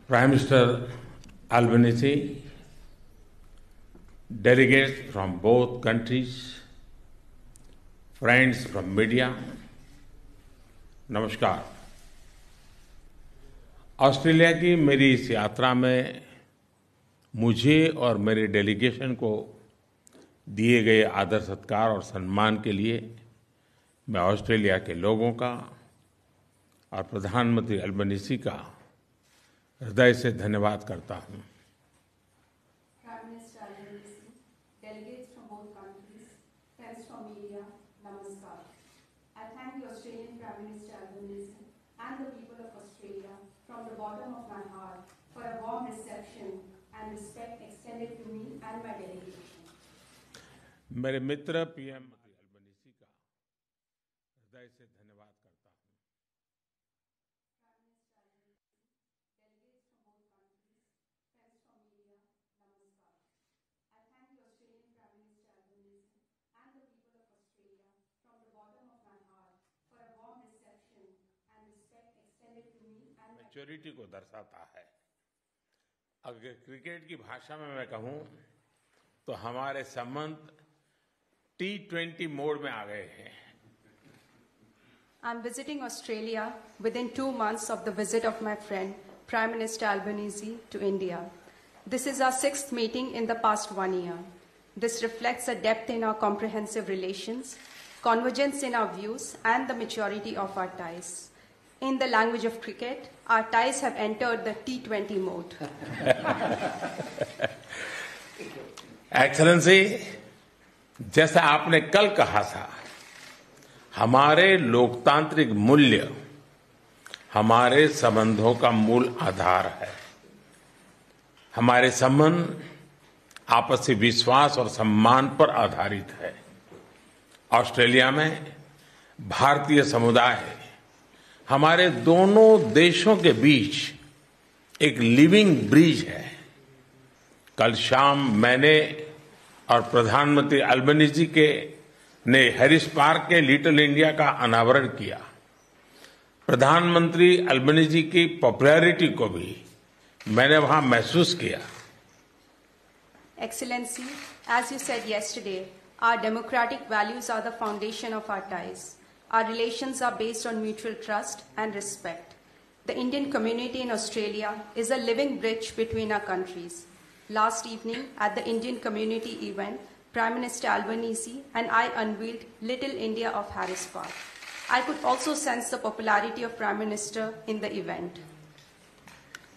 Prime Minister Albanese, delegates from both countries, friends from media, नमस्कार। Australia की मेरी इस यात्रा में मुझे और मेरे डेलीगेशन को दिए गए आदर सत्कार और सम्मान के लिए मैं ऑस्ट्रेलिया के लोगों का और प्रधानमंत्री अल्बनीज़ी का हृदय से धन्यवाद करता हूं। Prime Minister Albanese, delegates from both countries, friends from media, namaskar. I thank the Australian Prime Minister Albanese and the people of Australia from the bottom of my heart for a warm reception and respect extended to me and my delegation. मेरे मित्र PM Albanese का हृदय से धन्यवाद करता हूं। Maturity को दर्शाता है। अगर क्रिकेट की भाषा में मैं कहूं तो हमारे संबंध T20 मोड में आ गए हैं। I'm visiting Australia within 2 months of the visit of my friend, Prime Minister Albanese, to India. This is our 6th meeting in the past 1 year. This reflects a depth in our comprehensive relations, convergence in our views, and the maturity of our ties. In the language of cricket, our ties have entered the T20 mode. Excellency, जैसा आपने कल कहा था, हमारे लोकतांत्रिक मूल्य हमारे संबंधों का मूल आधार है। हमारे संबंध आपसी विश्वास और सम्मान पर आधारित है। ऑस्ट्रेलिया में भारतीय समुदाय हमारे दोनों देशों के बीच एक लिविंग ब्रिज है। कल शाम मैंने और प्रधानमंत्री अल्बनीज़ी ने हैरिस पार्क के लिटिल इंडिया का अनावरण किया। प्रधानमंत्री अल्बनीज़ी की पॉपुलैरिटी को भी मैंने वहां महसूस किया। Excellency, as you said yesterday, our democratic values are the foundation of our ties. Our relations are based on mutual trust and respect. The Indian community in Australia is a living bridge between our countries. Last evening, at the Indian community event, Prime Minister Albanese and I unveiled Little India of Harris Park. I could also sense the popularity of Prime Minister in the event.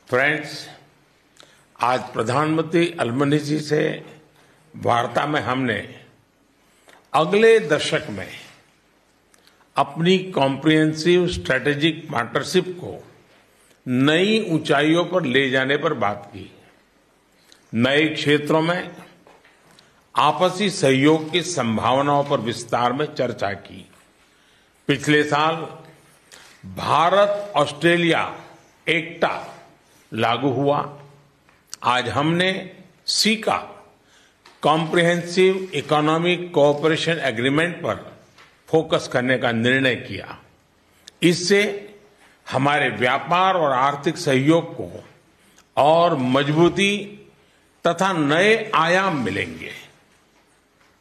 Friends, आज प्रधानमंत्री Albanese से वार्ता में हमने अगले दशक में अपनी कॉम्प्रिहेंसिव स्ट्रेटेजिक पार्टनरशिप को नई ऊंचाइयों पर ले जाने पर बात की। नए क्षेत्रों में आपसी सहयोग की संभावनाओं पर विस्तार में चर्चा की। पिछले साल भारत ऑस्ट्रेलिया एकटा लागू हुआ। आज हमने caeca comprehensive economic cooperation agreement पर फोकस करने का निर्णय किया। इससे हमारे व्यापार और आर्थिक सहयोग को और मजबूती तथा नए आयाम मिलेंगे।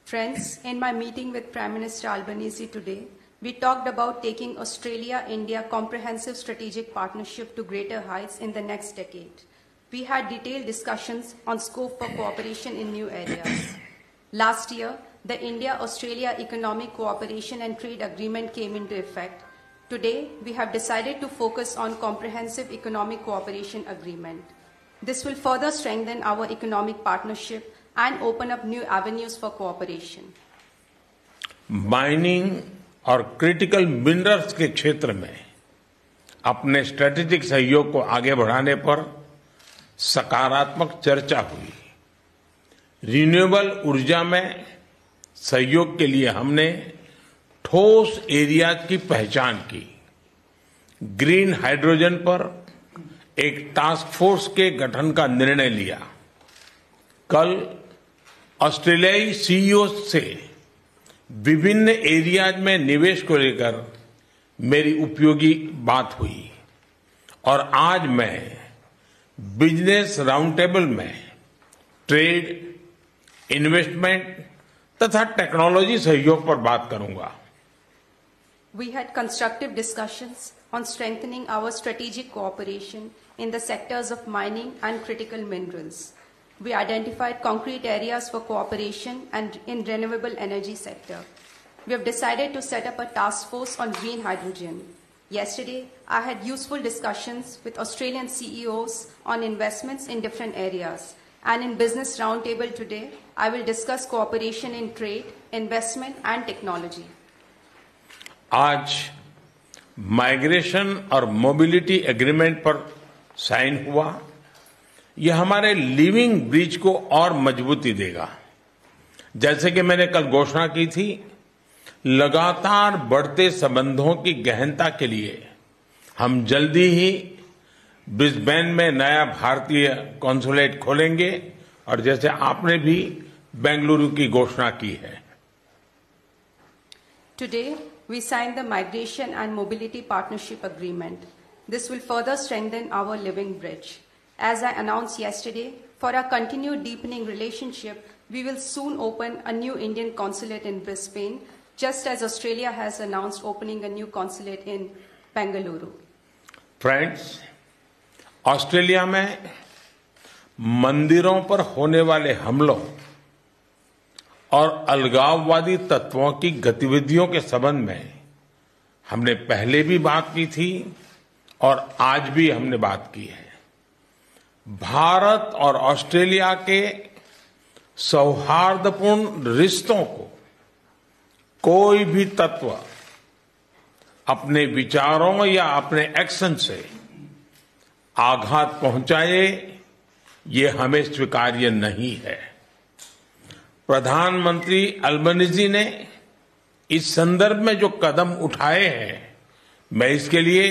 Friends, in my meeting with Prime Minister Albanese today, we talked about taking Australia-India comprehensive strategic partnership to greater heights in the next decade. We had detailed discussions on scope for cooperation in new areas. Last year, the India-Australia Economic Cooperation and Trade Agreement came into effect. Today, we have decided to focus on Comprehensive Economic Cooperation Agreement. This will further strengthen our economic partnership and open up new avenues for cooperation. Mining और critical minerals के क्षेत्र में अपने strategic सहयोग को आगे बढ़ाने पर सकारात्मक चर्चा हुई। रिन्यूएबल ऊर्जा में सहयोग के लिए हमने ठोस एरियाज की पहचान की। ग्रीन हाइड्रोजन पर एक टास्क फोर्स के गठन का निर्णय लिया। कल ऑस्ट्रेलियाई सीईओ से विभिन्न एरियाज में निवेश को लेकर मेरी उपयोगी बात हुई और आज मैं बिजनेस राउंड टेबल में ट्रेड, इन्वेस्टमेंट तथा टेक्नोलॉजी सहयोग पर बात करूंगा। We had constructive discussions on strengthening our strategic cooperation in the sectors of mining and critical minerals. We identified concrete areas for cooperation and in renewable energy sector. We have decided to set up a task force on green hydrogen. Yesterday, I had useful discussions with Australian CEOs on investments in different areas. And in Business Roundtable today, I will discuss cooperation in trade, investment and technology. आज migration और mobility agreement पर sign हुआ। यह हमारे living bridge को और मजबूती देगा। जैसे कि मैंने कल घोषणा की थी, लगातार बढ़ते संबंधों की गहनता के लिए हम जल्दी ही ब्रिस्बेन में नया भारतीय कॉन्सुलेट खोलेंगे और जैसे आपने भी बेंगलुरु की घोषणा की है। Today, we signed the Migration and Mobility Partnership Agreement. This will further strengthen our living bridge. As I announced yesterday, for our continued deepening relationship, we will soon open a new Indian consulate in Brisbane, just as Australia has announced opening a new consulate in Bengaluru. Friends, Australia में मंदिरों पर होने वाले हमलों और अलगाववादी तत्वों की गतिविधियों के संबंध में हमने पहले भी बात की थी और आज भी हमने बात की है। भारत और ऑस्ट्रेलिया के सौहार्दपूर्ण रिश्तों को कोई भी तत्व अपने विचारों या अपने एक्शन से आघात पहुंचाए, ये हमें स्वीकार्य नहीं है। प्रधानमंत्री अल्बनीजी ने इस संदर्भ में जो कदम उठाए हैं, मैं इसके लिए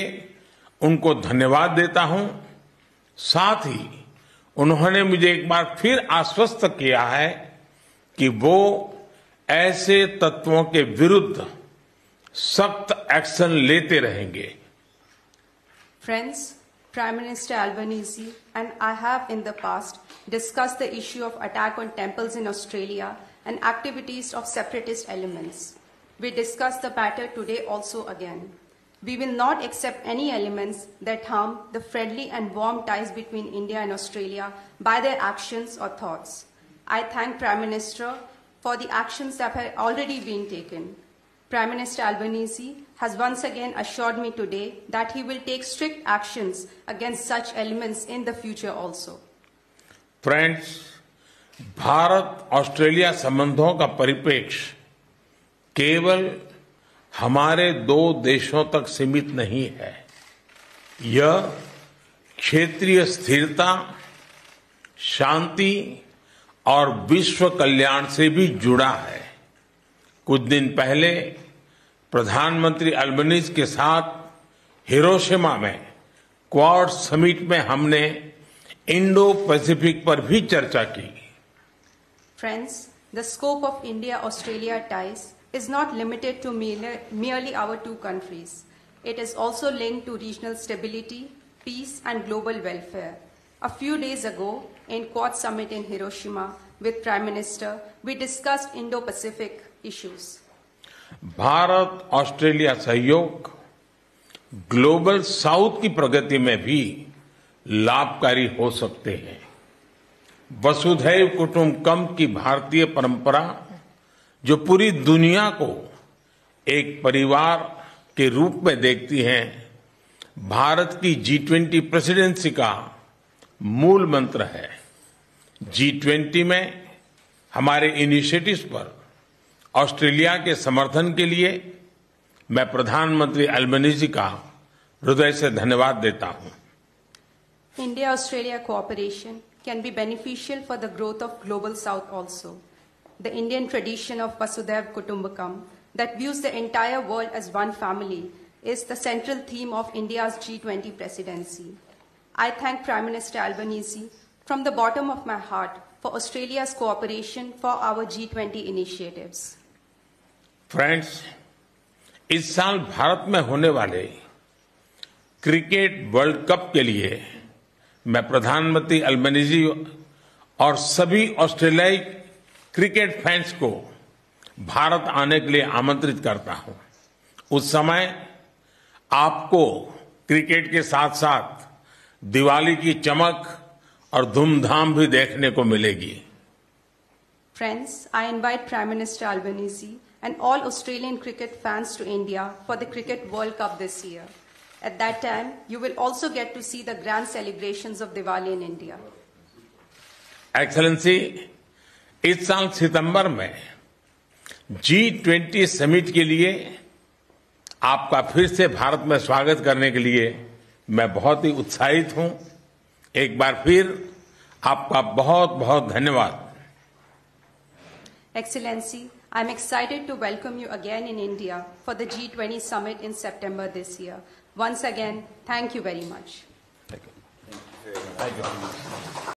उनको धन्यवाद देता हूं। साथ ही उन्होंने मुझे एक बार फिर आश्वस्त किया है कि वो ऐसे तत्वों के विरुद्ध सख्त एक्शन लेते रहेंगे। Friends, Prime Minister Albanese and I have in the past discussed the issue of attack on temples in Australia and activities of separatist elements. We discussed the matter today also again. We will not accept any elements that harm the friendly and warm ties between India and Australia by their actions or thoughts. I thank Prime Minister for the actions that have already been taken. Prime Minister Albanese has once again assured me today that he will take strict actions against such elements in the future also. Friends, Bharat Australia संबंधों का परिप्रेक्ष्य केवल हमारे दो देशों तक सीमित नहीं है। यह क्षेत्रीय स्थिरता, शांति और विश्व कल्याण से भी जुड़ा है। कुछ दिन पहले प्रधानमंत्री अल्बनीज के साथ हिरोशिमा में क्वाड समिट में हमने इंडो पैसिफिक पर भी चर्चा की। Friends, the scope of India-Australia ties is not limited to merely our two countries. It is also linked to regional stability, peace and global welfare. A few days ago, in Quad Summit in Hiroshima with Prime Minister, we discussed Indo-Pacific issues. Bharat Australia सहयोग global south की प्रगति में भी लाभकारी हो सकते हैं। वसुधैव कुटुंबकम की भारतीय परंपरा जो पूरी दुनिया को एक परिवार के रूप में देखती है, भारत की G20 प्रेसिडेंसी का मूल मंत्र है। G20 में हमारे इनिशिएटिव्स पर ऑस्ट्रेलिया के समर्थन के लिए मैं प्रधानमंत्री अल्बनीजी का हृदय से धन्यवाद देता हूं। India-Australia cooperation can be beneficial for the growth of Global South also. The Indian tradition of Vasudhaiv Kutumbakam that views the entire world as one family is the central theme of India's G20 presidency. I thank Prime Minister Albanese from the bottom of my heart for Australia's cooperation for our G20 initiatives. Friends, इस साल भारत में होने वाले cricket world cup के लिए मैं प्रधानमंत्री Albanese और सभी ऑस्ट्रेलियाई क्रिकेट फैंस को भारत आने के लिए आमंत्रित करता हूं। उस समय आपको क्रिकेट के साथ साथ दिवाली की चमक और धूमधाम भी देखने को मिलेगी। Friends, I invite Prime Minister Albanese and all Australian cricket fans to India for the Cricket World Cup this year. At that time, you will also get to see the grand celebrations of Diwali in India. Excellency, इस साल सितंबर में G20 summit के लिए आपका फिर से भारत में स्वागत करने के लिए मैं बहुत ही उत्साहित हूं। एक बार फिर आपका बहुत बहुत धन्यवाद। Excellency, I am excited to welcome you again in India for the G20 summit in September this year. Once again, thank you very much. Thank you. Thank you.